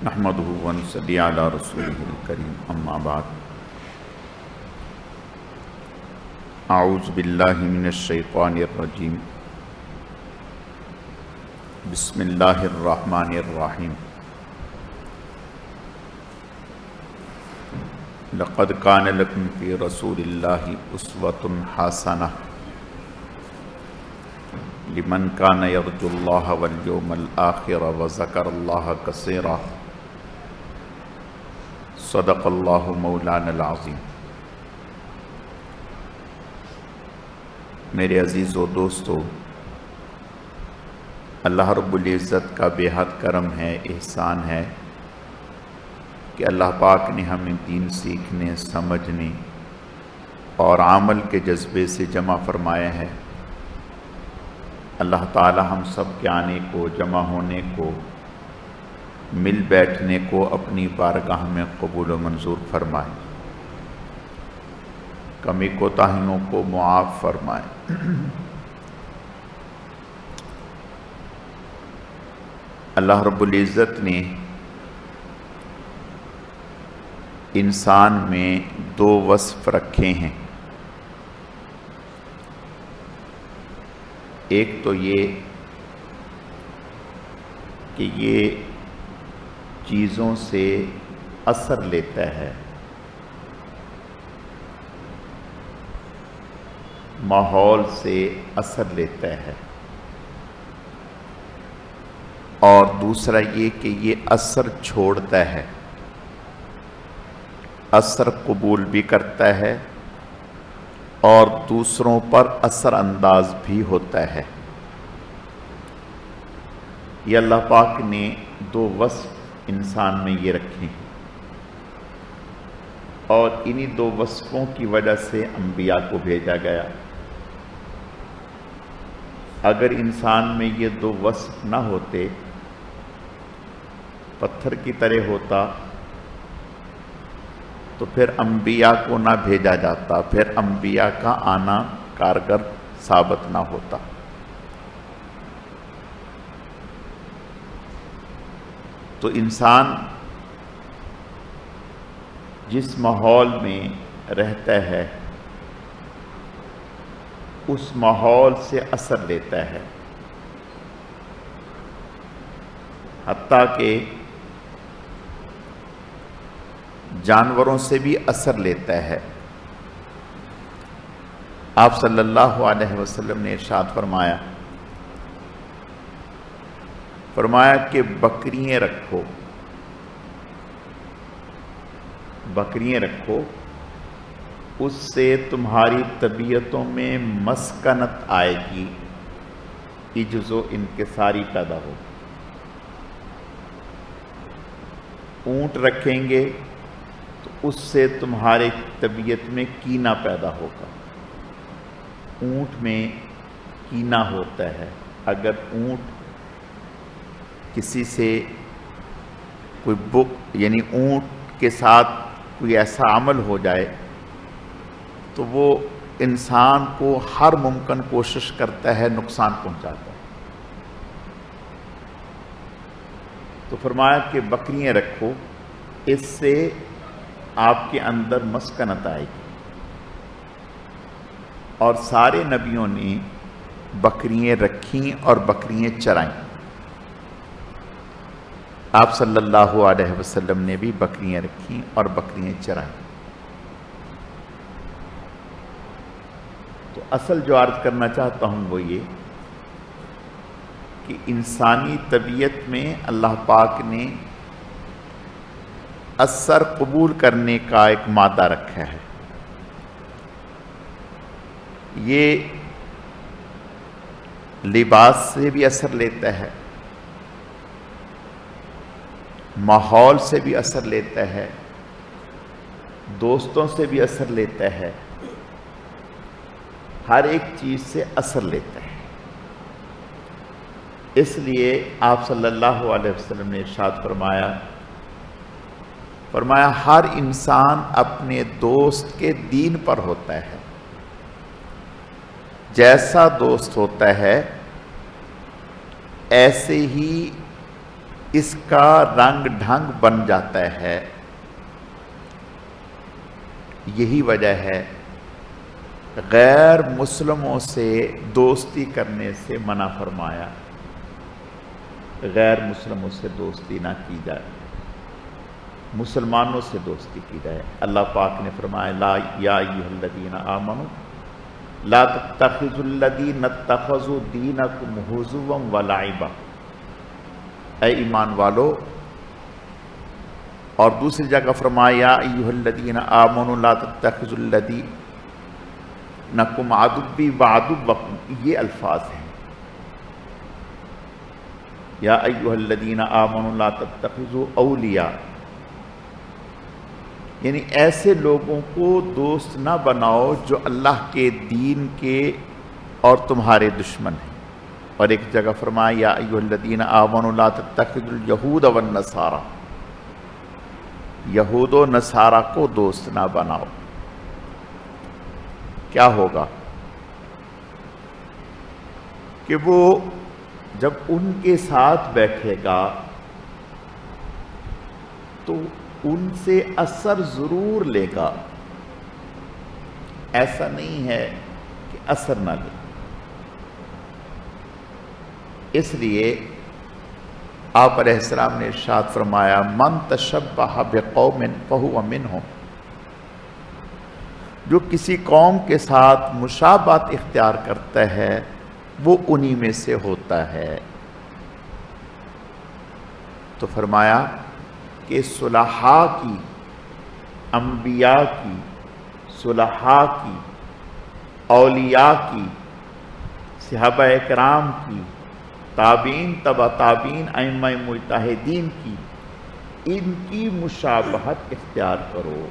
نحمدہ ونصلی علی رسولہ الکریم اما بعد اعوذ باللہ من الشیطان الرجیم بسم اللہ الرحمن الرحیم لقد کان لکم فی رسول اللہ اسوۃ حسنہ لمن کان یرجو اللہ والیوم الآخر وذکر اللہ کثیرا صدق اللہ مولانا العظیم۔ میرے عزیز و دوستو، اللہ رب العزت کا بے حد کرم ہے، احسان ہے کہ اللہ پاک نے ہمیں دین سیکھنے، سمجھنے اور عمل کے جذبے سے جمع فرمایا ہے۔ اللہ تعالی ہم سب کے آنے کو، جمع ہونے کو، مل بیٹھنے کو اپنی بارگاہ میں قبول و منظور فرمائے، کمی کوتاہیوں کو معاف فرمائے۔ اللہ رب العزت نے انسان میں دو وصف رکھے ہیں، ایک تو یہ کہ یہ چیزوں سے اثر لیتا ہے، ماحول سے اثر لیتا ہے، اور دوسرا یہ کہ یہ اثر چھوڑتا ہے، اثر قبول بھی کرتا ہے اور دوسروں پر اثر انداز بھی ہوتا ہے۔ یہ اللہ پاک نے دو وصف انسان میں یہ رکھے ہیں، اور انہی دو وصفوں کی وجہ سے انبیاء کو بھیجا گیا۔ اگر انسان میں یہ دو وصف نہ ہوتے، پتھر کی طرح ہوتا، تو پھر انبیاء کو نہ بھیجا جاتا، پھر انبیاء کا آنا کارگر ثابت نہ ہوتا۔ تو انسان جس ماحول میں رہتا ہے اس ماحول سے اثر لیتا ہے، حتیٰ کہ جانوروں سے بھی اثر لیتا ہے۔ آپ صلی اللہ علیہ وسلم نے ارشاد فرمایا کہ بکریاں رکھو، بکریاں رکھو، اس سے تمہاری طبیعتوں میں مسکنت آئے گی، عجز و انکساری پیدا ہو۔ اونٹ رکھیں گے تو اس سے تمہارے طبیعت میں کینہ پیدا ہوگا۔ اونٹ میں کینہ ہوتا ہے، اگر اونٹ کسی سے یعنی اونٹ کے ساتھ کوئی ایسا عمل ہو جائے تو وہ انسان کو ہر ممکن کوشش کرتا ہے نقصان پہنچاتا ہے۔ تو فرمایا کہ بکریاں رکھو، اس سے آپ کے اندر مسکنت آئے گی۔ اور سارے نبیوں نے بکریاں رکھیں اور بکریاں چرائیں۔ آپ صلی اللہ علیہ وسلم نے بھی بکریاں رکھیں اور بکریاں چرائیں۔ تو اصل جو عرض کرنا چاہتا ہوں وہ یہ کہ انسانی طبیعت میں اللہ پاک نے اثر قبول کرنے کا ایک مادہ رکھا ہے۔ یہ لباس سے بھی اثر لیتا ہے، ماحول سے بھی اثر لیتا ہے، دوستوں سے بھی اثر لیتا ہے، ہر ایک چیز سے اثر لیتا ہے۔ اس لیے آپ صلی اللہ علیہ وسلم نے ارشاد فرمایا ہر انسان اپنے دوست کے دین پر ہوتا ہے، جیسا دوست ہوتا ہے ایسے ہی اس کا رنگ ڈھنگ بن جاتا ہے. یہی وجہ ہے غیر مسلموں سے دوستی کرنے سے منع فرمایا. غیر مسلموں سے دوستی نہ کی جائے، مسلمانوں سے دوستی کی جائے. اللہ پاک نے فرمایا لا یا ایھا الذین آمنوا لا تتخذوا الذین اتخذوا دینکم ہزوا ولعبا. اے ایمان والو. اور دوسری جگہ فرمایا یا ایھا الذین آمنوا لا تتخذوا الذین عدوی وعدوکم. یہ الفاظ ہیں یا ایھا الذین آمنوا لا تتخذوا اولیاء، یعنی ایسے لوگوں کو دوست نہ بناؤ جو اللہ کے دین کے اور تمہارے دشمن ہیں. اور ایک جگہ فرمایا یا ایھا الذین آمنوا لا تتخذوا الیہود والنصارى، یہود و نصارہ کو دوست نہ بناؤ. کیا ہوگا کہ وہ جب ان کے ساتھ بیٹھے گا تو ان سے اثر ضرور لے گا، ایسا نہیں ہے کہ اثر نہ لے. اس لیے آپ علیہ السلام نے ارشاد فرمایا من تشبہ بقوم فہو منہم. جو کسی قوم کے ساتھ مشابہت اختیار کرتا ہے وہ انہی میں سے ہوتا ہے. تو فرمایا کہ صلحاء کی، انبیاء کی، صلحاء کی، اولیاء کی، صحابہ اکرام کی، تابعین، تبع تابعین، ائمہ مجتہدین کی، ان کی مشابہت اختیار کرو.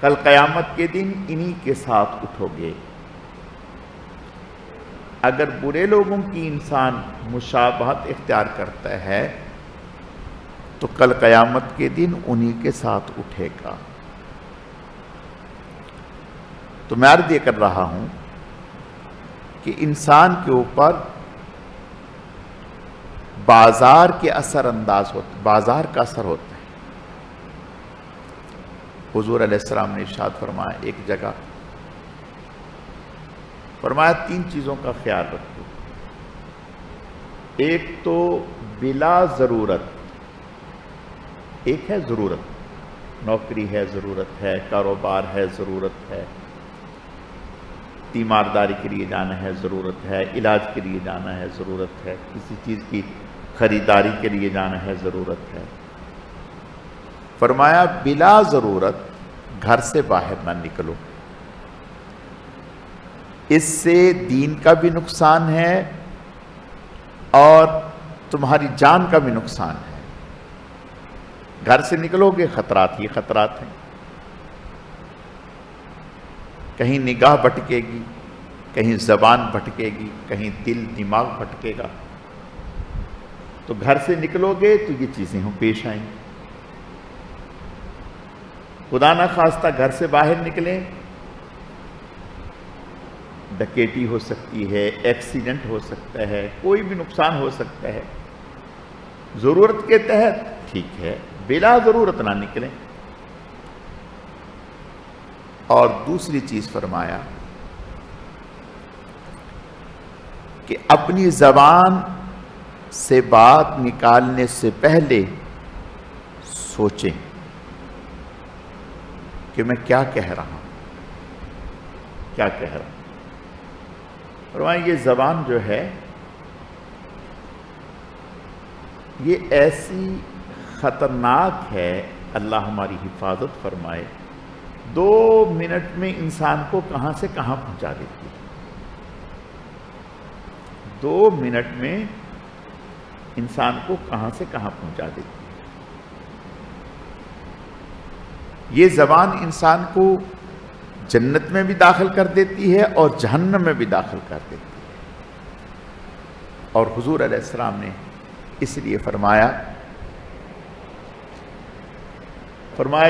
کل قیامت کے دن انہی کے ساتھ اٹھو گے. اگر برے لوگوں کی انسان مشابہت اختیار کرتا ہے تو کل قیامت کے دن انہی کے ساتھ اٹھے گا. تو میں عرض یہ کر رہا ہوں کہ انسان کے اوپر بازار کے اثر انداز ہوتا، بازار کا اثر ہوتا ہے. حضور علیہ السلام نے ارشاد فرمایا ایک جگہ، فرمایا 3 چیزوں کا خیال رکھو. ایک تو بلا ضرورت، ایک ہے ضرورت، نوکری ہے ضرورت ہے، کاروبار ہے ضرورت ہے، تیمارداری کے لیے جانا ہے ضرورت ہے، علاج کے لیے جانا ہے ضرورت ہے، کسی چیز کی خریداری کے لیے جانا ہے ضرورت ہے. فرمایا بلا ضرورت گھر سے باہر نہ نکلو. اس سے دین کا بھی نقصان ہے اور تمہاری جان کا بھی نقصان ہے. گھر سے نکلو گے خطرات ہی خطرات ہیں. کہیں نگاہ بھٹکے گی، کہیں زبان بھٹکے گی، کہیں دل دماغ بھٹکے گا. تو گھر سے نکلو گے تو یہ چیزیں پیش آئیں گی. خدا نہ خواستہ گھر سے باہر نکلیں، ڈکیٹی ہو سکتی ہے، ایکسیڈنٹ ہو سکتا ہے، کوئی بھی نقصان ہو سکتا ہے. ضرورت کے تحت ٹھیک ہے، بلا ضرورت نہ نکلیں. اور دوسری چیز فرمایا کہ اپنی زبان سے بات نکالنے سے پہلے سوچیں کہ میں کیا کہہ رہا ہوں، کیا کہہ رہا ہوں. فرمایا یہ زبان جو ہے یہ ایسی خطرناک ہے، اللہ ہماری حفاظت فرمائے. 2 منٹ میں انسان کو کہاں سے کہاں پہنچا دیتی ہے. 2 منٹ میں انسان کو کہاں سے کہاں پہنچا دیتی ہے. یہ زبان انسان کو جنت میں بھی داخل کر دیتی ہے اور جہنم میں بھی داخل کر دیتی ہے. اور حضور علیہ السلام نے اس لیے فرمایا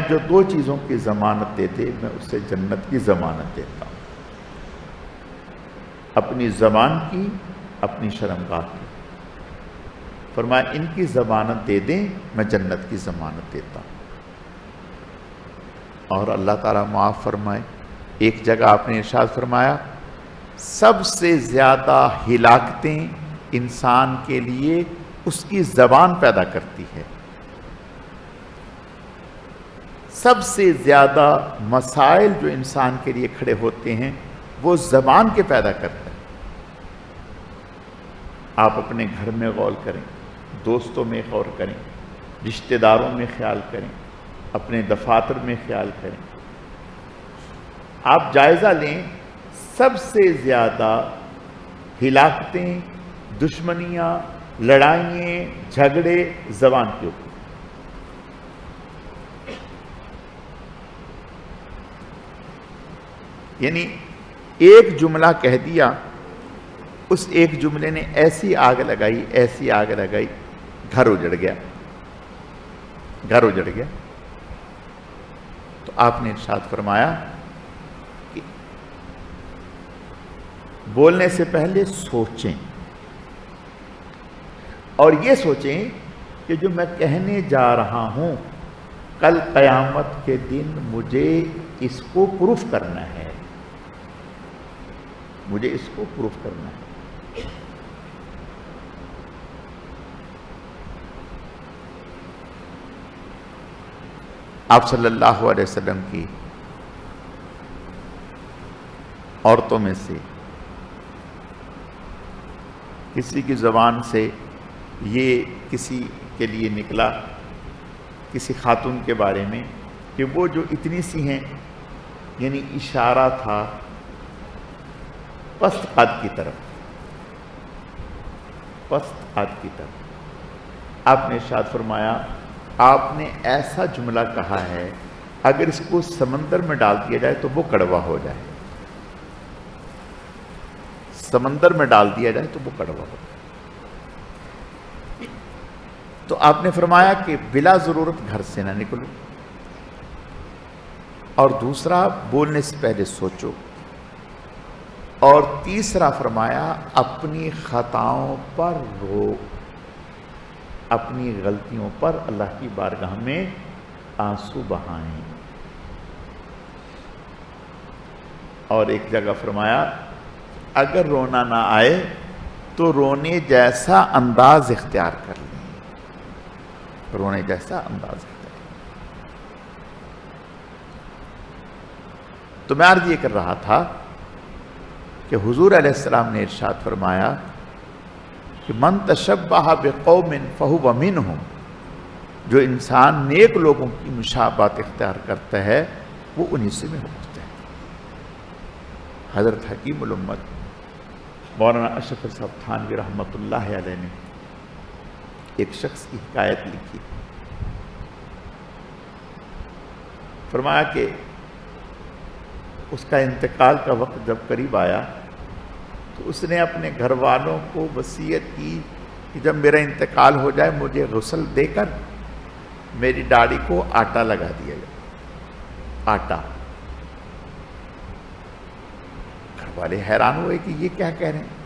جو 2 چیزوں کی ضمانت دے دے میں اس سے جنت کی ضمانت دیتا ہوں. اپنی زبان کی، اپنی شرمگاہ کی. فرمایا ان کی ضمانت دے دیں، میں جنت کی ضمانت دیتا ہوں۔ اور اللہ تعالیٰ معاف فرمائے، ایک جگہ آپ نے ارشاد فرمایا سب سے زیادہ ہلاکتیں انسان کے لیے اس کی زبان پیدا کرتی ہے، سب سے زیادہ مسائل جو انسان کے لیے کھڑے ہوتے ہیں وہ زبان کے پیدا کرتا ہے۔ آپ اپنے گھر میں غور کریں، دوستوں میں غور کریں، رشتہ داروں میں خیال کریں، اپنے دفاتر میں خیال کریں، آپ جائزہ لیں، سب سے زیادہ ہلاکتیں، دشمنیاں، لڑائیں، جھگڑے زبان کے اوپر۔ یعنی ایک جملہ کہہ دیا، اس ایک جملے نے ایسی آگ لگائی، ایسی آگ لگائی، گھر اجڑ گیا، گھر اجڑ گیا۔ تو آپ نے ارشاد فرمایا کہ بولنے سے پہلے سوچیں، اور یہ سوچیں کہ جو میں کہنے جا رہا ہوں کل قیامت کے دن مجھے اس کو پروف کرنا ہے، مجھے اس کو پروف کرنا ہے۔ آپ صلی اللہ علیہ وسلم کی عورتوں میں سے کسی کی زبان سے یہ کسی کے لیے نکلا، کسی خاتون کے بارے میں، کہ وہ جو اتنی سی ہیں، یعنی اشارہ تھا پست قد کی طرف، پست قد کی طرف۔ آپ نے ارشاد فرمایا آپ نے ایسا جملہ کہا ہے اگر اس کو سمندر میں ڈال دیا جائے تو وہ کڑوا ہو جائے، سمندر میں ڈال دیا جائے تو وہ کڑوا ہو جائے۔ تو آپ نے فرمایا کہ بلا ضرورت گھر سے نہ نکلو، اور دوسرا بولنے سے پہلے سوچو، اور تیسرا فرمایا اپنی خطاؤں پر رو، اپنی غلطیوں پر اللہ کی بارگاہ میں آنسو بہائیں۔ اور ایک جگہ فرمایا اگر رونا نہ آئے تو رونے جیسا انداز اختیار کر لیں، رونے جیسا انداز اختیار۔ تو میں عرض یہ کر رہا تھا کہ حضور علیہ السلام نے ارشاد فرمایا کہ من تشبہ بقوم فہو منہم، جو انسان نیک لوگوں کی مشابہت اختیار کرتا ہے وہ انہی سے میں ہوتا ہے۔ حضرت حکیم الامت مولانا اشرف صاحب تھانوی رحمۃ اللہ علیہ نے ایک شخص کی حکایت لکھی، فرمایا کہ اس کا انتقال کا وقت جب قریب آیا تو اس نے اپنے گھر والوں کو وصیت کی کہ جب میرا انتقال ہو جائے مجھے غسل دے کر میری داڑھی کو آٹا لگا دیا جائے، آٹا۔ گھر والے حیران ہوئے کہ یہ کیا کہہ رہے ہیں۔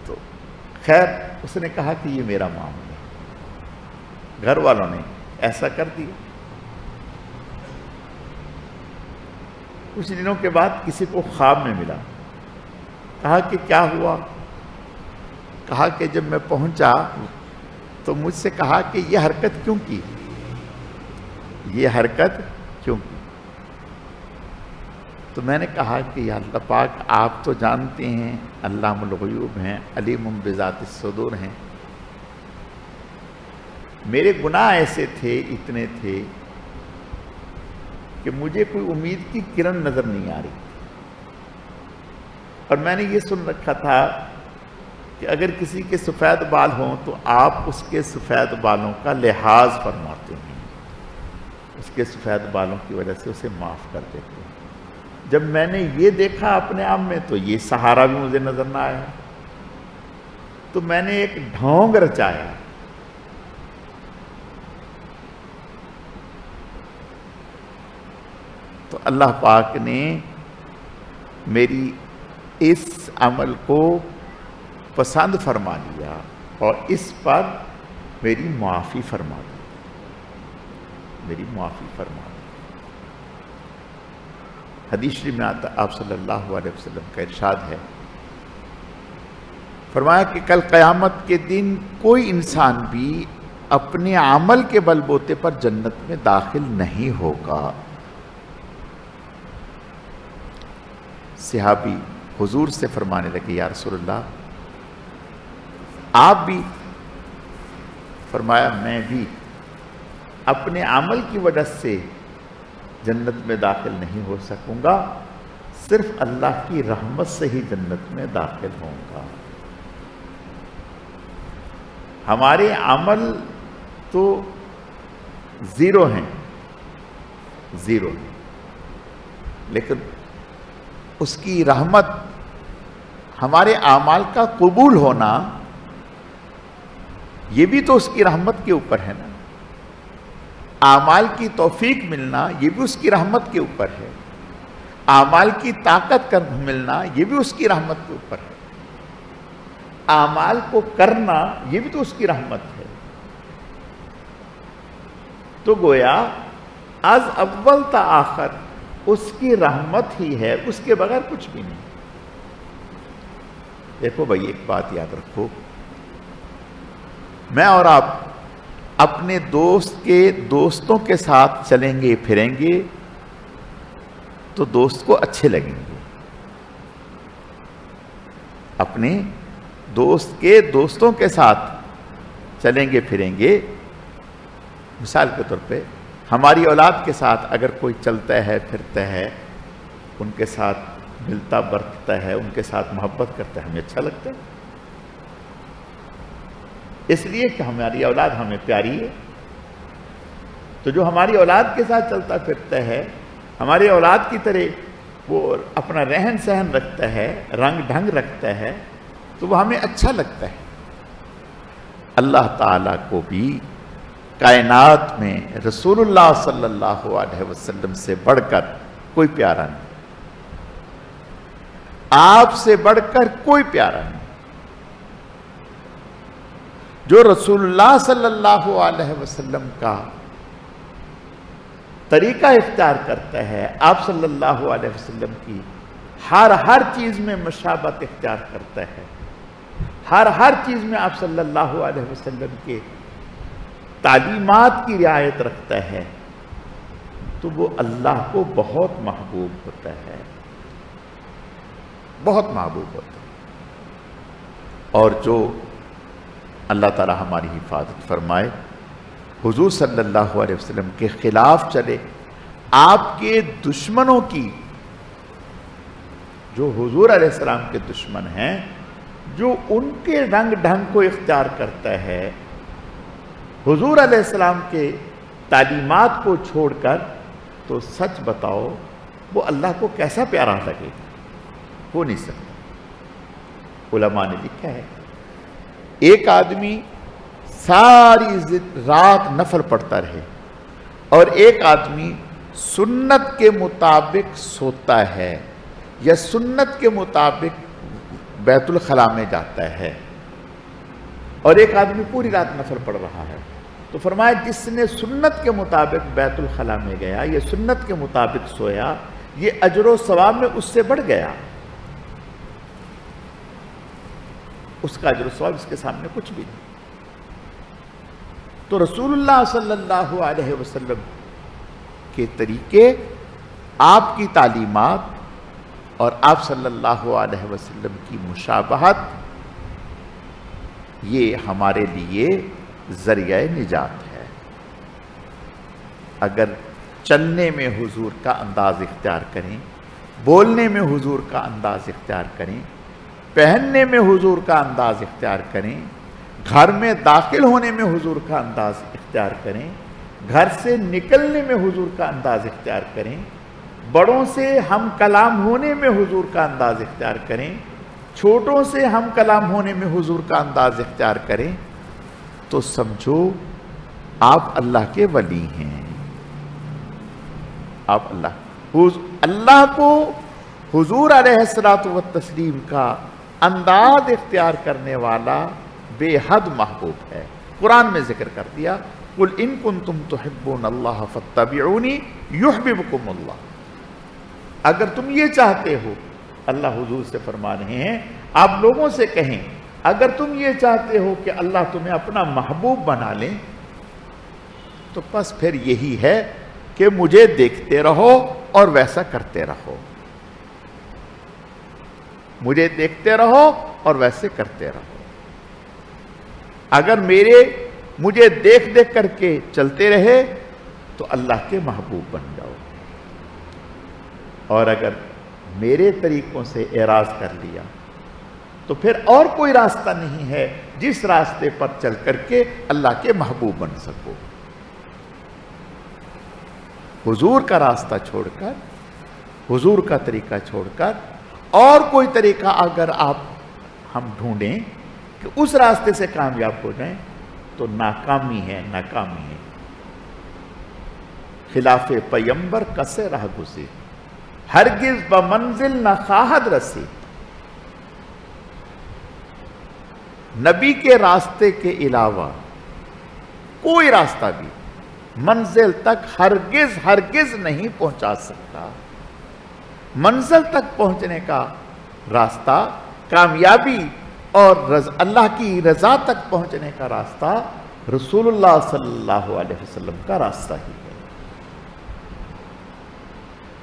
تو خیر اس نے کہا کہ یہ میرا معاملہ ہے، گھر والوں نے ایسا کر دیا۔ کچھ دنوں کے بعد کسی کو خواب میں ملا، کہا کہ کیا ہوا؟ کہا کہ جب میں پہنچا تو مجھ سے کہا کہ یہ حرکت کیوں کی، یہ حرکت کیوں کی؟ تو میں نے کہا کہ یا اللہ پاک آپ تو جانتے ہیں، علام الغیوب ہیں، علیم بذات الصدور ہیں، میرے گناہ ایسے تھے، اتنے تھے کہ مجھے کوئی امید کی کرن نظر نہیں آ رہی، اور میں نے یہ سن رکھا تھا کہ اگر کسی کے سفید بال ہوں تو آپ اس کے سفید بالوں کا لحاظ فرماتے ہیں، اس کے سفید بالوں کی وجہ سے اسے معاف کر دیتے ہیں۔ جب میں نے یہ دیکھا اپنے آپ میں تو یہ سہارا بھی مجھے نظر نہ آیا، تو میں نے ایک ڈھونگ رچایا، تو اللہ پاک نے میری اس عمل کو پسند فرما لیا اور اس پر میری معافی فرما دی، میری معافی فرما دی۔ حدیث شریف میں آتا آپ صلی اللہ علیہ وسلم کا ارشاد ہے، فرمایا کہ کل قیامت کے دن کوئی انسان بھی اپنے عمل کے بل بوتے پر جنت میں داخل نہیں ہوگا۔ صحابی حضور سے فرمانے لگے، یا رسول اللہ آپ بھی؟ فرمایا میں بھی اپنے عمل کی وجہ سے جنت میں داخل نہیں ہو سکوں گا، صرف اللہ کی رحمت سے ہی جنت میں داخل ہوں گا۔ ہمارے عمل تو زیرو ہیں، زیرو ہیں، لیکن اس کی رحمت، ہمارے اعمال کا قبول ہونا، یہ بھی تو اس کی رحمت کے اوپر ہے نا۔ اعمال کی توفیق ملنا یہ بھی اس کی رحمت کے اوپر ہے، اعمال کی طاقت ملنا یہ بھی اس کی رحمت کے اوپر ہے، اعمال کو کرنا یہ بھی تو اس کی رحمت ہے۔ تو گویا از اول تا آخر اس کی رحمت ہی ہے، اس کے بغیر کچھ بھی نہیں۔ دیکھو بھائی ایک بات یاد رکھو، میں اور آپ اپنے دوستوں کے ساتھ چلیں گے پھریں گے تو دوست کو اچھے لگیں گے، اپنے دوستوں کے ساتھ چلیں گے پھریں گے۔ مثال کے طور پہ ہماری اولاد کے ساتھ اگر کوئی چلتا ہے پھرتا ہے، ان کے ساتھ ملتا برتتا ہے، ان کے ساتھ محبت کرتا ہے، ہمیں اچھا لگتا ہے، اس لیے کہ ہماری اولاد ہمیں پیاری ہے۔ تو جو ہماری اولاد کے ساتھ چلتا پھرتا ہے، ہماری اولاد کی طرح وہ اپنا رہن سہن رکھتا ہے، رنگ ڈھنگ رکھتا ہے، تو وہ ہمیں اچھا لگتا ہے۔ اللہ تعالیٰ کو بھی کائنات میں رسول اللہ صلی اللہ علیہ وسلم سے بڑھ کر کوئی پیارا نہیں، آپ سے بڑھ کر کوئی پیارا نہیں۔ جو رسول اللہ صلی اللہ علیہ وسلم کا طریقہ اختیار کرتا ہے، آپ صلی اللہ علیہ وسلم کی ہر چیز میں مشابہت اختیار کرتا ہے، ہر چیز میں آپ صلی اللہ علیہ وسلم کے تعلیمات کی رعایت رکھتا ہے، تو وہ اللہ کو بہت محبوب ہوتا ہے، بہت محبوب ہوتا ہے۔ اور جو اللہ تعالی ہماری حفاظت فرمائے، حضور صلی اللہ علیہ وسلم کے خلاف چلے، آپ کے دشمنوں کی، جو حضور علیہ السلام کے دشمن ہیں، جو ان کے رنگ ڈھنگ کو اختیار کرتا ہے، حضور علیہ السلام کے تعلیمات کو چھوڑ کر، تو سچ بتاؤ وہ اللہ کو کیسا پیارا لگے گا؟ ہو نہیں سکتا۔ علماء نے لکھا ہے ایک آدمی ساری رات نفل پڑھتا رہے اور ایک آدمی سنت کے مطابق سوتا ہے یا سنت کے مطابق بیت الخلا میں جاتا ہے، اور ایک آدمی پوری رات نفل پڑھ رہا ہے، تو فرمایا جس نے سنت کے مطابق بیت الخلا میں گیا یا سنت کے مطابق سویا، یہ اجر و ثواب میں اس سے بڑھ گیا، اس کا اجر و ثواب اس کے سامنے کچھ بھی نہیں۔ تو رسول اللہ صلی اللہ علیہ وسلم کے طریقے، آپ کی تعلیمات اور آپ صلی اللہ علیہ وسلم کی مشابہت، یہ ہمارے لیے ذریعہ نجات ہے۔ اگر چلنے میں حضور کا انداز اختیار کریں، بولنے میں حضور کا انداز اختیار کریں، پہننے میں حضور کا انداز اختیار کریں، گھر میں داخل ہونے میں حضور کا انداز اختیار کریں، گھر سے نکلنے میں حضور کا انداز اختیار کریں، بڑوں سے ہم کلام ہونے میں حضور کا انداز اختیار کریں، چھوٹوں سے ہم کلام ہونے میں حضور کا انداز اختیار کریں، تو سمجھو آپ اللہ کے ولی ہیں۔ آپ اللہ کو حضور علیہ الصلوۃ والتسلیم کا انداز اختیار کرنے والا بے حد محبوب ہے۔ قرآن میں ذکر کر دیا، قُلْ إِن كُنْتُمْ تُحِبُّونَ اللَّهَ فَاتَّبِعُونِي يُحْبِبْكُمُ اللَّهُ۔ اگر تم یہ چاہتے ہو، اللہ حضور سے فرما رہے ہیں، آپ لوگوں سے کہیں اگر تم یہ چاہتے ہو کہ اللہ تمہیں اپنا محبوب بنا لیں تو بس پھر یہی ہے کہ مجھے دیکھتے رہو اور ویسا کرتے رہو، مجھے دیکھتے رہو اور ویسے کرتے رہو۔ اگر مجھے دیکھ دیکھ کر کے چلتے رہے تو اللہ کے محبوب بن جاؤ، اور اگر میرے طریقوں سے اعراض کر لیا تو پھر اور کوئی راستہ نہیں ہے جس راستے پر چل کر کے اللہ کے محبوب بن سکو۔ حضور کا راستہ چھوڑ کر، حضور کا طریقہ چھوڑ کر اور کوئی طریقہ اگر ہم ڈھونڈیں کہ اس راستے سے کامیاب ہو جائیں تو ناکامی ہے، ناکامی ہے۔ خلاف پیمبر کسے راہ گزے، ہرگز بمنزل نہ خواہد رسی۔ نبی کے راستے کے علاوہ کوئی راستہ بھی منزل تک ہرگز ہرگز نہیں پہنچا سکتا۔ منزل تک پہنچنے کا راستہ، کامیابی اور اللہ کی رضا تک پہنچنے کا راستہ رسول اللہ صلی اللہ علیہ وسلم کا راستہ ہی ہے،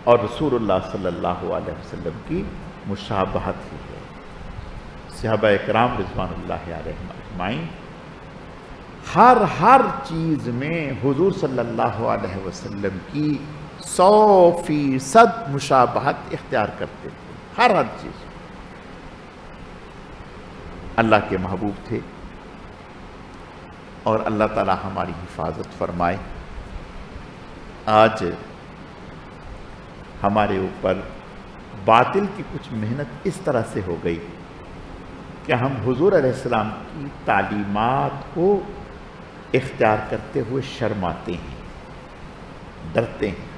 اور رسول اللہ صلی اللہ علیہ وسلم کی مشابہت ہی ہے۔ صحابہ اکرام رضوان اللہ علیہم اجمعین ہر چیز میں حضور صلی اللہ علیہ وسلم کی 100% مشابہت اختیار کرتے تھے، ہر چیز۔ اللہ کے محبوب تھے، اور اللہ تعالی ہماری حفاظت فرمائے۔ آج ہمارے اوپر باطل کی کچھ محنت اس طرح سے ہو گئی کہ ہم حضور علیہ السلام کی تعلیمات کو اختیار کرتے ہوئے شرماتے ہیں، ڈرتے ہیں۔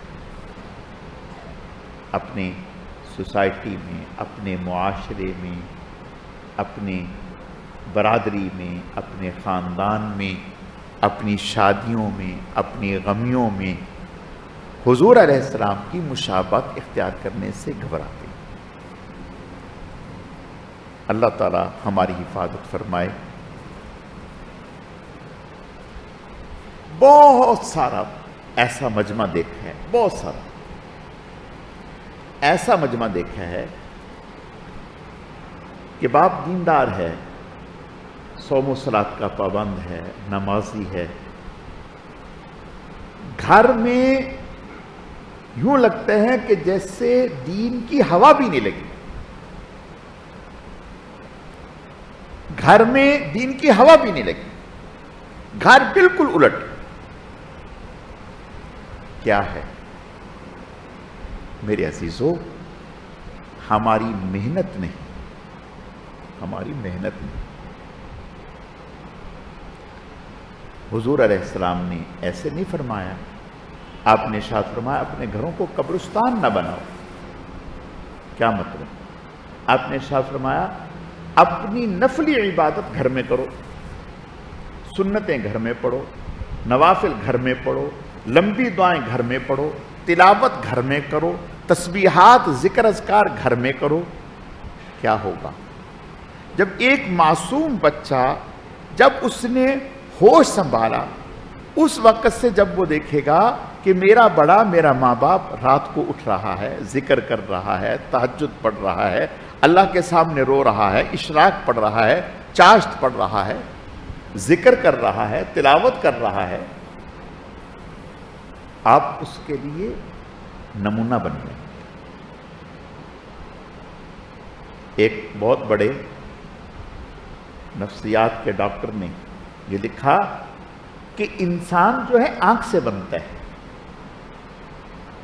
اپنے سوسائٹی میں، اپنے معاشرے میں، اپنے برادری میں، اپنے خاندان میں، اپنی شادیوں میں، اپنی غمیوں میں حضور علیہ السلام کی مشابہت اختیار کرنے سے گھبراتے ہیں۔ اللہ تعالی ہماری حفاظت فرمائے۔ بہت سارا ایسا مجمع دیکھا ہے، بہت سارا ایسا مجمع دیکھا ہے کہ باپ دیندار ہے، صوم و صلات کا پابند ہے، نمازی ہے، گھر میں یوں لگتا ہے کہ جیسے دین کی ہوا بھی نہیں لگی، گھر میں دین کی ہوا بھی نہیں لگی، گھر بالکل الٹ۔ کیا ہے میرے عزیزو؟ ہماری محنت نہیں، ہماری محنت نہیں۔ حضور علیہ السلام نے ایسے نہیں فرمایا، آپ نے ارشاد فرمایا اپنے گھروں کو قبرستان نہ بناؤ۔ کیا مطلب؟ آپ نے ارشاد فرمایا اپنی نفلی عبادت گھر میں کرو، سنتیں گھر میں پڑھو، نوافل گھر میں پڑھو، لمبی دعائیں گھر میں پڑھو، تلاوت گھر میں کرو، تسبیحات ذکر اذکار گھر میں کرو۔ کیا ہوگا؟ جب ایک معصوم بچہ جب اس نے ہوش سنبھالا، اس وقت سے جب وہ دیکھے گا کہ میرا بڑا، میرا ماں باپ رات کو اٹھ رہا ہے، ذکر کر رہا ہے، تہجد پڑھ رہا ہے، اللہ کے سامنے رو رہا ہے، اشراق پڑھ رہا ہے، چاشت پڑھ رہا ہے، ذکر کر رہا ہے، تلاوت کر رہا ہے، آپ اس کے لیے نمونہ بن گئے۔ ایک بہت بڑے نفسیات کے ڈاکٹر نے یہ لکھا کہ انسان جو ہے آنکھ سے بنتا ہے،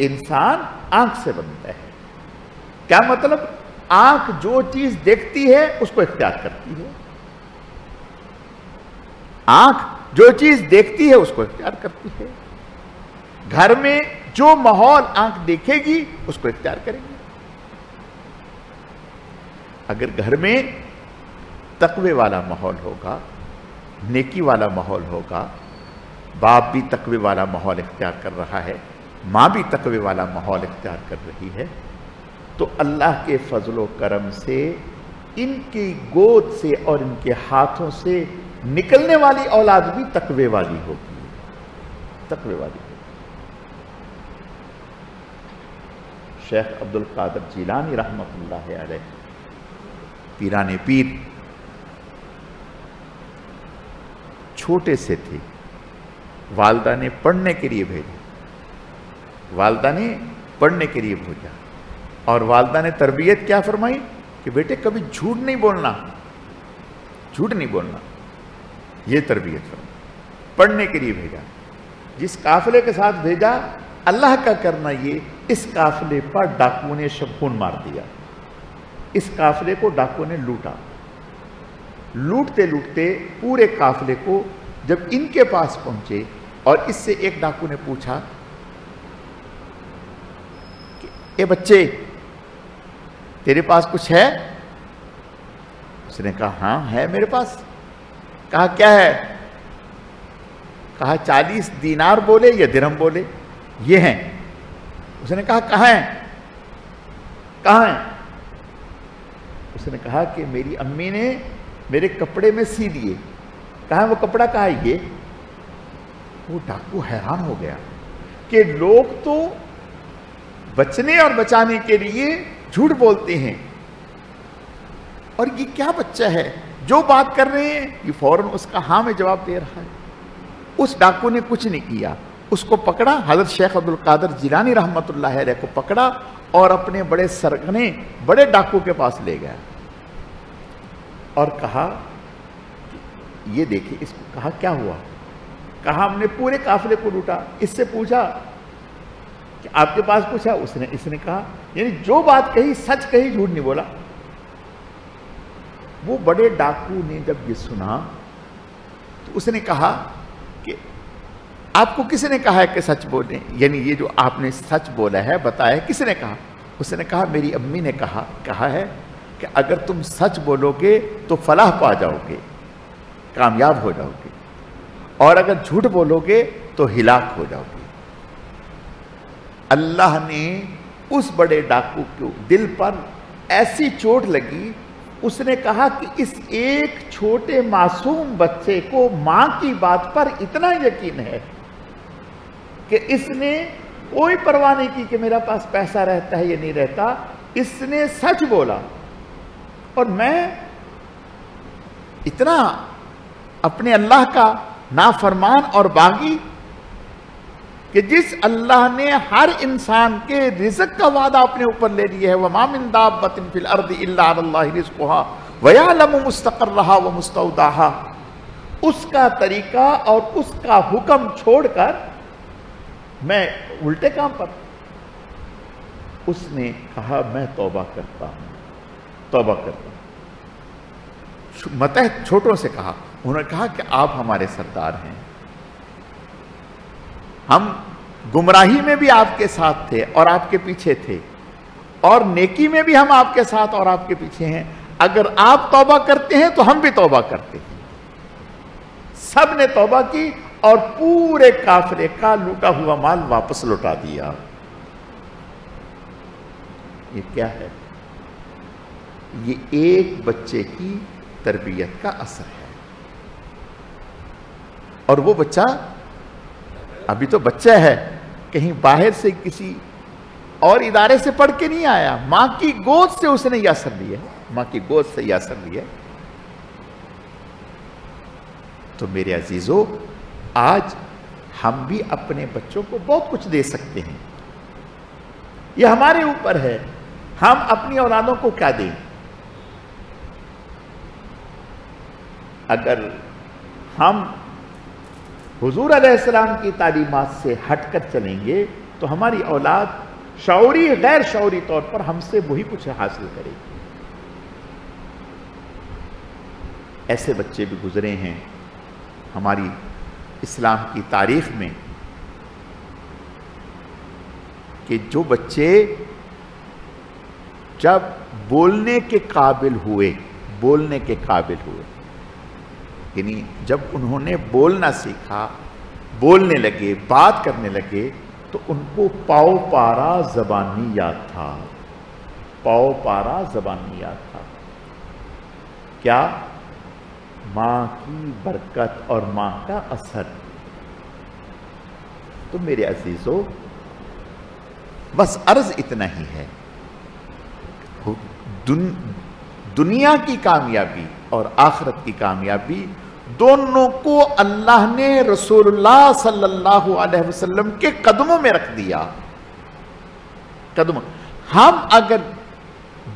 انسان آنکھ سے بنتا ہے۔ کیا مطلب؟ آنکھ جو چیز دیکھتی ہے اس کو اختیار کرتی ہے، آنکھ جو چیز دیکھتی ہے اس کو اختیار کرتی ہے۔ گھر میں جو ماحول آنکھ دیکھے گی اس کو اختیار کرے گی۔ اگر گھر میں تقوی والا ماحول ہوگا، نیکی والا ماحول ہوگا، باپ بھی تقوی والا ماحول اختیار کر رہا ہے، ماں بھی تقوی والا ماحول اختیار کر رہی ہے، تو اللہ کے فضل و کرم سے ان کی گود سے اور ان کے ہاتھوں سے نکلنے والی اولاد بھی تقوی والی ہوگی، تقوی والی ہوگی۔ شیخ عبد القادر جیلانی رحمت اللہ علیہ، پیران پیر، چھوٹے سے تھے، والدہ نے پڑھنے کے لیے بھیجا، والدہ نے پڑھنے کے لیے بھیجا، اور والدہ نے تربیت کیا فرمائی کہ بیٹے کبھی جھوٹ نہیں بولنا، جھوٹ نہیں بولنا، یہ تربیت فرمائی۔ پڑھنے کے لیے بھیجا، جس قافلے کے ساتھ بھیجا، اللہ کا کرنا یہ، اس قافلے پر ڈاکوؤں نے شبخون مار دیا، اس قافلے کو ڈاکوؤں نے لوٹا، لوٹتے لوٹتے پورے قافلے کو جب ان کے پاس پہنچے، اور اس سے ایک ڈاکو نے پوچھا کہ اے بچے تیرے پاس کچھ ہے؟ اس نے کہا ہاں ہے میرے پاس۔ کہا کیا ہے؟ کہا 40 دینار بولے یا درہم بولے، یہ ہیں۔ اس نے کہا کہاں ہیں؟ کہاں ہیں؟ اس نے کہا کہ میری امی نے میرے کپڑے میں سی دیے۔ کہاں وہ کپڑا؟ کہا یہ۔ وہ ڈاکو حیران ہو گیا کہ لوگ تو بچنے اور بچانے کے لیے جھوٹ بولتے ہیں، اور یہ کیا بچہ ہے جو بات کر رہے ہیں یہ فوراً اس کا ہاں میں جواب دے رہا ہے۔ اس ڈاکو نے کچھ نہیں کیا، اس کو پکڑا، حضرت شیخ عبد القادر جیلانی رحمت اللہ علیہ کو پکڑا اور اپنے بڑے سرغنے بڑے ڈاکو کے پاس لے گیا اور کہا یہ دیکھیں اس کو۔ کہا کیا ہوا؟ کہا ہم نے پورے قافلے کو لوٹا۔ اس سے پوچھا کہ آپ کے پاس کچھ ہے؟ اس نے کہا، یعنی جو بات کہی سچ کہی، جھوٹ نہیں بولا۔ وہ بڑے ڈاکو نے جب یہ سنا تو اس نے کہا کہ آپ کو کس نے کہا ہے کہ سچ بولیں؟ یعنی یہ جو آپ نے سچ بولا ہے بتایا کس نے کہا؟ اس نے کہا میری امی نے کہا ہے کہ اگر تم سچ بولو گے تو فلاح پا جاؤ گے، کامیاب ہو جاؤ گے، اور اگر جھوٹ بولو گے تو ہلاک ہو جاؤ گے۔ اللہ نے اس بڑے ڈاکو کو دل پر ایسی چوٹ لگی، اس نے کہا کہ اس ایک چھوٹے معصوم بچے کو ماں کی بات پر اتنا یقین ہے کہ اس نے کوئی پرواہ نہیں کی کہ میرا پاس پیسہ رہتا ہے یا نہیں رہتا، اس نے سچ بولا۔ اور میں اتنا اپنے اللہ کا نافرمان اور باغی کہ جس اللہ نے ہر انسان کے رزق کا وعدہ اپنے اوپر لے لیا ہے، وَمَا مِن دَابَّةٍ فِي الْأَرْضِ إِلَّا عَلَى اللَّهِ رِزْقُهَا وَيَعْلَمُ مُسْتَقَرَّهَا وَمُسْتَوْدَعَهَا، اس کا طریقہ اور اس کا حکم چھوڑ کر میں الٹے کام پر۔ اس نے کہا میں توبہ کرتا ہوں، توبہ کرتا ہوں۔ متحد چھوٹوں سے کہا، انہوں نے کہا کہ آپ ہمارے سردار ہیں، ہم گمراہی میں بھی آپ کے ساتھ تھے اور آپ کے پیچھے تھے، اور نیکی میں بھی ہم آپ کے ساتھ اور آپ کے پیچھے ہیں، اگر آپ توبہ کرتے ہیں تو ہم بھی توبہ کرتے ہیں۔ سب نے توبہ کی اور پورے قافلے کا لوٹا ہوا مال واپس لوٹا دیا۔ یہ کیا ہے؟ یہ ایک بچے کی تربیت کا اثر ہے۔ اور وہ بچہ ابھی تو بچہ ہے، کہیں باہر سے کسی اور ادارے سے پڑھ کے نہیں آیا، ماں کی گود سے اس نے یہ اثر لیا، ماں کی گود سے یہ اثر لیا۔ تو میرے عزیزو، آج ہم بھی اپنے بچوں کو بہت کچھ دے سکتے ہیں، یہ ہمارے اوپر ہے ہم اپنی اولادوں کو کیا دیں۔ اگر ہم حضور علیہ السلام کی تعلیمات سے ہٹ کر چلیں گے تو ہماری اولاد شعوری غیر شعوری طور پر ہم سے وہی کچھ حاصل کرے گی۔ ایسے بچے بھی گزرے ہیں ہماری اسلام کی تاریخ میں کہ جو بچے جب بولنے کے قابل ہوئے، یعنی جب انہوں نے بولنا سیکھا، بولنے لگے، بات کرنے لگے، تو ان کو پاؤ پارا زبانی یاد تھا، کیا؟ ماں کی برکت اور ماں کا اثر۔ تو میرے عزیزو، بس عرض اتنا ہی ہے، دنیا کی کامیابی اور آخرت کی کامیابی دونوں کو اللہ نے رسول اللہ صلی اللہ علیہ وسلم کے قدموں میں رکھ دیا۔ ہم اگر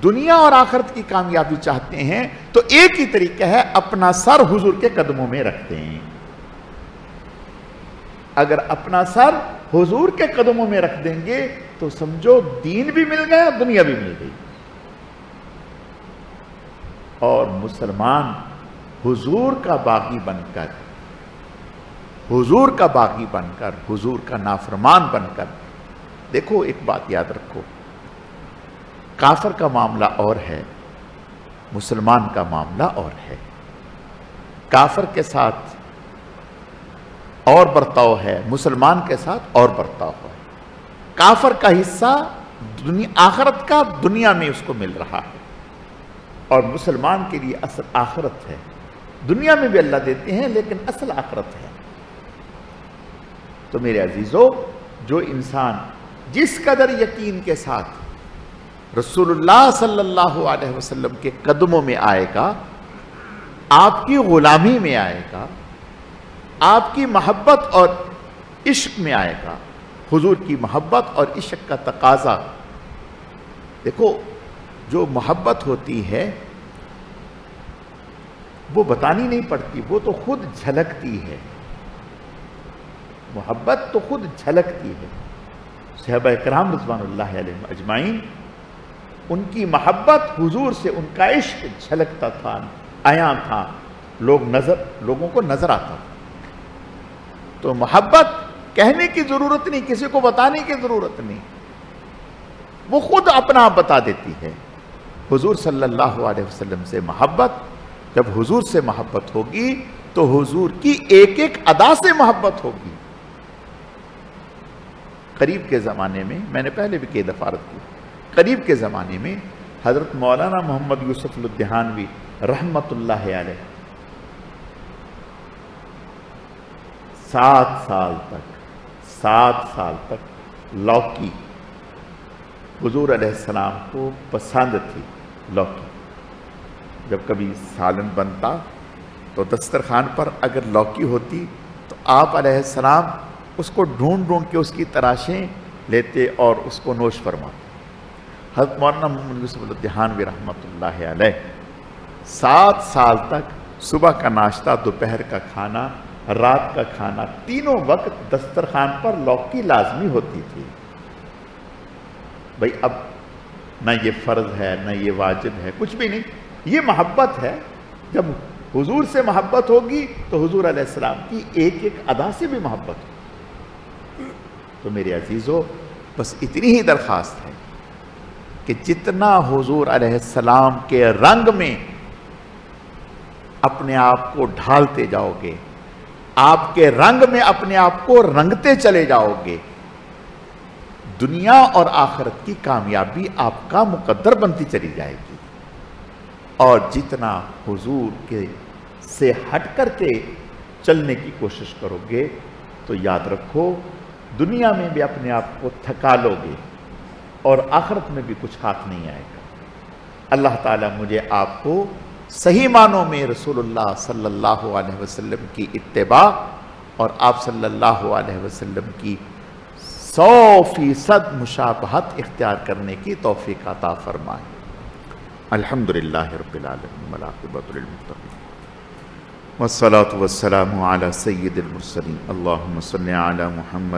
دنیا اور آخرت کی کامیابی چاہتے ہیں تو ایک ہی طریقہ ہے، اپنا سر حضور کے قدموں میں رکھتے ہیں۔ اگر اپنا سر حضور کے قدموں میں رکھ دیں گے تو سمجھو دین بھی مل گیا، دنیا بھی مل گئی۔ اور مسلمان حضور کا باغی بن کر، حضور کا نافرمان بن کر، دیکھو ایک بات یاد رکھو، کافر کا معاملہ اور ہے، مسلمان کا معاملہ اور ہے۔ کافر کے ساتھ اور برتاؤ ہے، مسلمان کے ساتھ اور برتاؤ ہے۔ کافر کا حصہ آخرت کا دنیا میں اس کو مل رہا ہے، اور مسلمان کے لیے اصل آخرت ہے۔ دنیا میں بھی اللہ دیتے ہیں لیکن اصل آخرت ہے۔ تو میرے عزیزو، جو انسان جس قدر یقین کے ساتھ رسول اللہ صلی اللہ علیہ وسلم کے قدموں میں آئے گا، آپ کی غلامی میں آئے گا، آپ کی محبت اور عشق میں آئے گا۔ حضور کی محبت اور عشق کا تقاضا، دیکھو جو محبت ہوتی ہے وہ بتانی نہیں پڑتی، وہ تو خود جھلکتی ہے۔ محبت تو خود جھلکتی ہے۔ صحابہ کرام رضوان اللہ علیہم اجمعین، ان کی محبت حضور سے، ان کا عشق جھلکتا تھا، عیاں تھا، لوگوں کو نظر آتا تھا۔ تو محبت کہنے کی ضرورت نہیں، کسی کو بتانے کی ضرورت نہیں، وہ خود اپنا آپ بتا دیتی ہے۔ حضور صلی اللہ علیہ وسلم سے محبت، جب حضور سے محبت ہوگی تو حضور کی ایک ایک ادا سے محبت ہوگی۔ قریب کے زمانے میں، میں نے پہلے بھی کئی دفعہ عرض کی، قریب کے زمانے میں حضرت مولانا محمد یوسف الدہانوی رحمت اللہ علیہ 7 سال تک لوکی، حضور علیہ السلام کو پسند تھی لوکی۔ جب کبھی سالن بنتا تو دسترخوان پر اگر لوکی ہوتی تو آپ علیہ السلام اس کو ڈھونڈ کے اس کی تراشیں لیتے اور اس کو نوش فرماتے۔ حضرت مولانا محمد یوسف الدہانوی رحمۃ اللہ علیہ 7 سال تک صبح کا ناشتہ، دوپہر کا کھانا، رات کا کھانا، تینوں وقت دسترخوان پر لوکی لازمی ہوتی تھی۔ بھئی اب نہ یہ فرض ہے نہ یہ واجب ہے، کچھ بھی نہیں، یہ محبت ہے۔ جب حضور سے محبت ہوگی تو حضور علیہ السلام کی ایک ایک ادا سے بھی محبت ہوگی۔ تو میرے عزیزو، بس اتنی ہی درخواست ہے کہ جتنا حضور علیہ السلام کے رنگ میں اپنے آپ کو ڈھالتے جاؤ گے، آپ کے رنگ میں اپنے آپ کو رنگتے چلے جاؤ گے، دنیا اور آخرت کی کامیابی آپ کا مقدر بنتی چلی جائے گی۔ اور جتنا حضور کے سے ہٹ کر کے چلنے کی کوشش کرو گے تو یاد رکھو دنیا میں بھی اپنے آپ کو تھکا لو گے اور آخرت میں بھی کچھ ہاتھ نہیں آئے گا۔ اللہ تعالیٰ مجھے آپ کو صحیح معنوں میں رسول اللہ صلی اللہ علیہ وسلم کی اتباع اور آپ صلی اللہ علیہ وسلم کی 100% مشابہت اختیار کرنے کی توفیق عطا فرمائے۔ الحمدللہ رب العالمین والعاقبۃ للمتقین والصلاة والسلام علی سید المرسلین۔ اللہم صل علی محمد